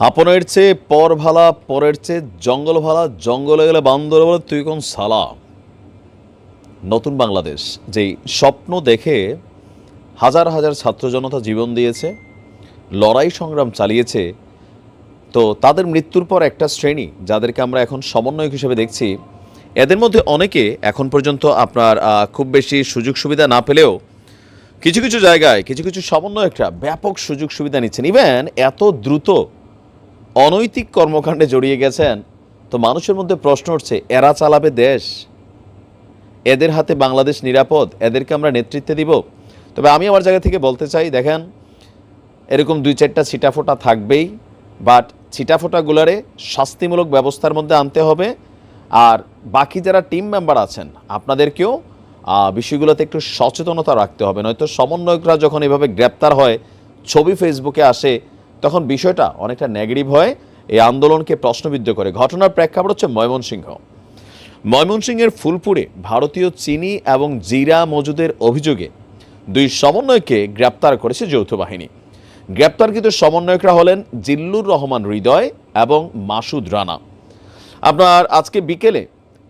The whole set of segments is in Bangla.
আপনের চেয়ে পর ভালা, পরের চেয়ে জঙ্গল ভালা, জঙ্গলে গেলে বান্দর বলে তুই কোন সালা। নতুন বাংলাদেশ যেই স্বপ্ন দেখে হাজার হাজার ছাত্র জনতা জীবন দিয়েছে, লড়াই সংগ্রাম চালিয়েছে, তো তাদের মৃত্যুর পর একটা শ্রেণী যাদেরকে আমরা এখন সমন্বয়ক হিসেবে দেখছি, এদের মধ্যে অনেকে এখন পর্যন্ত আপনার খুব বেশি সুযোগ সুবিধা না পেলেও কিছু কিছু জায়গায় কিছু কিছু সমন্বয়করা ব্যাপক সুযোগ সুবিধা নিচ্ছেন। ইভেন এত দ্রুত অনৈতিক কর্মকাণ্ডে জড়িয়ে গেছেন, তো মানুষের মধ্যে প্রশ্ন উঠছে, এরা চালাবে দেশ? এদের হাতে বাংলাদেশ নিরাপদ? এদেরকে আমরা নেতৃত্বে দিব? তবে আমি আমার জায়গা থেকে বলতে চাই, দেখেন, এরকম দুই চারটা ছিটাফোঁটা থাকবেই, বাট ছিটাফোঁটাগুলারে শাস্তিমূলক ব্যবস্থার মধ্যে আনতে হবে। আর বাকি যারা টিম মেম্বার আছেন, আপনাদেরকেও বিষয়গুলোতে একটু সচেতনতা রাখতে হবে। নয়তো সমন্বয়করা যখন এভাবে গ্রেপ্তার হয়, ছবি ফেসবুকে আসে, তখন বিষয়টা অনেকটা নেগেটিভ হয়, এই আন্দোলনকে প্রশ্নবিদ্ধ করে। ঘটনার প্রেক্ষাপট হচ্ছে ময়মনসিংহের ফুলপুরে ভারতীয় চিনি এবং জিরা মজুদের অভিযোগে দুই সমন্বয়কে গ্রেপ্তার করেছে যৌথ বাহিনী। গ্রেপ্তারকৃত সমন্বয়করা হলেন জিল্লুর রহমান হৃদয় এবং মাসুদ রানা। আপনার আজকে বিকেলে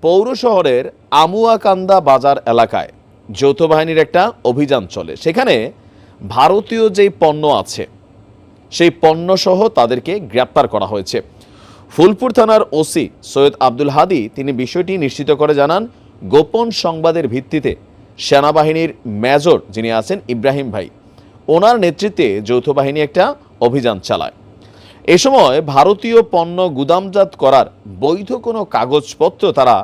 পৌর শহরের আমুয়াকান্দা বাজার এলাকায় যৌথ বাহিনীর একটা অভিযান চলে। সেখানে ভারতীয় যেই পণ্য আছে সেই পণ্যসহ তাদেরকে গ্রেপ্তার করা হয়েছে। ফুলপুর থানার ওসি সৈয়দ আব্দুল হাদি তিনি বিষয়টি নিশ্চিত করে জানান, গোপন সংবাদের ভিত্তিতে সেনাবাহিনীর মেজর যিনি আছেন ইব্রাহিম ভাই, ওনার নেতৃত্বে যৌথ বাহিনী একটা অভিযান চালায়। এ সময় ভারতীয় পণ্য গুদামজাত করার বৈধ কোনো কাগজপত্র তারা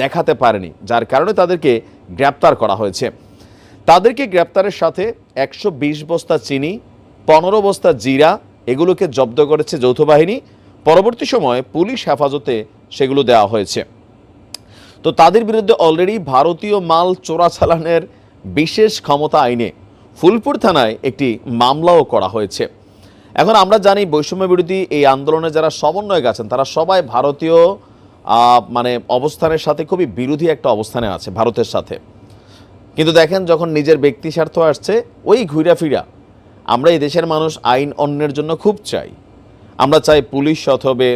দেখাতে পারেনি, যার কারণে তাদেরকে গ্রেপ্তার করা হয়েছে। তাদেরকে গ্রেপ্তারের সাথে 120 বস্তা চিনি, 15 বস্তা জিরা এগুলোকে জব্দ করেছে যৌথ বাহিনী। পরবর্তী সময়ে পুলিশ হেফাজতে সেগুলো দেওয়া হয়েছে। তো তাদের বিরুদ্ধে অলরেডি ভারতীয় মাল চোরাচালানের বিশেষ ক্ষমতা আইনে ফুলপুর থানায় একটি মামলাও করা হয়েছে। এখন আমরা জানি বৈষম্য বিরোধী এই আন্দোলনে যারা সমন্বয়ক আছেন তারা সবাই ভারতীয় অবস্থানের সাথে খুবই বিরোধী একটা অবস্থানে আছে ভারতের সাথে। কিন্তু দেখেন, যখন নিজের ব্যক্তি স্বার্থ আসছে, ওই ঘুরা ফিরা আমরা এই দেশের মানুষ আইন অন্যের জন্য খুব চাই। আমরা চাই পুলিশ সৎ হবে,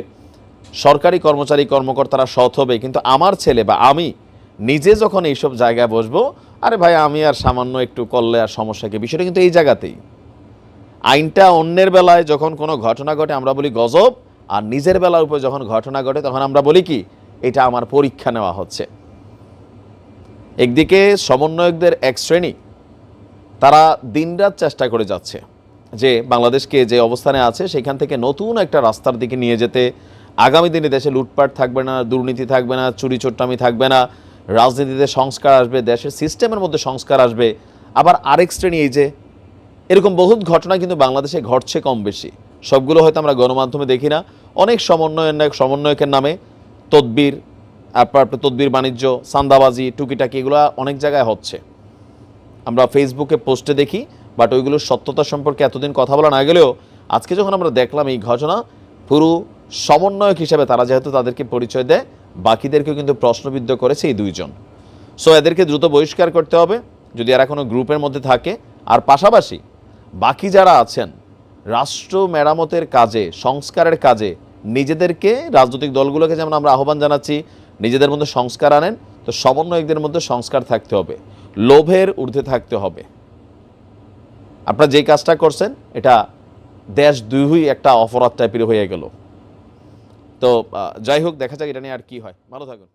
সরকারি কর্মচারী কর্মকর্তারা সৎ হবে, কিন্তু আমার ছেলে বা আমি নিজে যখন এইসব জায়গায় বসবো, আরে ভাই আমি আর সামান্য একটু করলে আর সমস্যাকে, বিষয়টা কিন্তু এই জায়গাতেই। আইনটা অন্যের বেলায় যখন কোনো ঘটনা ঘটে আমরা বলি গজব, আর নিজের বেলার উপর যখন ঘটনা ঘটে তখন আমরা বলি কি, এটা আমার পরীক্ষা নেওয়া হচ্ছে। একদিকে সমন্বয়কদের এক শ্রেণী তারা দিনরাত চেষ্টা করে যাচ্ছে যে বাংলাদেশকে যে অবস্থানে আছে সেখান থেকে নতুন একটা রাস্তার দিকে নিয়ে যেতে। আগামী দিনে দেশে লুটপাট থাকবে না, দুর্নীতি থাকবে না, চুরি চোট্টামি থাকবে না, রাজনীতিতে সংস্কার আসবে, দেশের সিস্টেমের মধ্যে সংস্কার আসবে। আবার আরেক শ্রেণী, এই যে এরকম বহুত ঘটনা কিন্তু বাংলাদেশে ঘটছে কম বেশি, সবগুলো হয়তো আমরা গণমাধ্যমে দেখি না। অনেক সমন্বয়কের নামে তদবির, তদবির বাণিজ্য, চাঁদাবাজি, টুকিটাকি এগুলো অনেক জায়গায় হচ্ছে, আমরা ফেসবুকে পোস্টে দেখি। বাট ওইগুলোর সত্যতা সম্পর্কে এতদিন কথা বলা না গেলেও আজকে যখন আমরা দেখলাম এই ঘটনা, পুরো সমন্বয়ক হিসেবে তারা যেহেতু তাদেরকে পরিচয় দেয়, বাকিদেরকেও কিন্তু প্রশ্নবিদ্ধ করেছে এই দুইজন। সো এদেরকে দ্রুত বহিষ্কার করতে হবে যদি এরা কোনো গ্রুপের মধ্যে থাকে। আর পাশাপাশি বাকি যারা আছেন রাষ্ট্র মেরামতের কাজে, সংস্কারের কাজে নিজেদেরকে, রাজনৈতিক দলগুলোকে যেমন আমরা আহ্বান জানাচ্ছি নিজেদের মধ্যে সংস্কার আনেন, তো সমন্বয়কদের মধ্যে সংস্কার থাকতে হবে, লোভের ঊর্ধ্বে থাকতে হবে। আপনারা যে কাজটা করছেন এটা দেশ দুই একটা অপরাধ টাইপের হয়ে গেল। তো যাই হোক, দেখা যাক এটা নিয়ে আর কি হয়। ভালো থাকুন।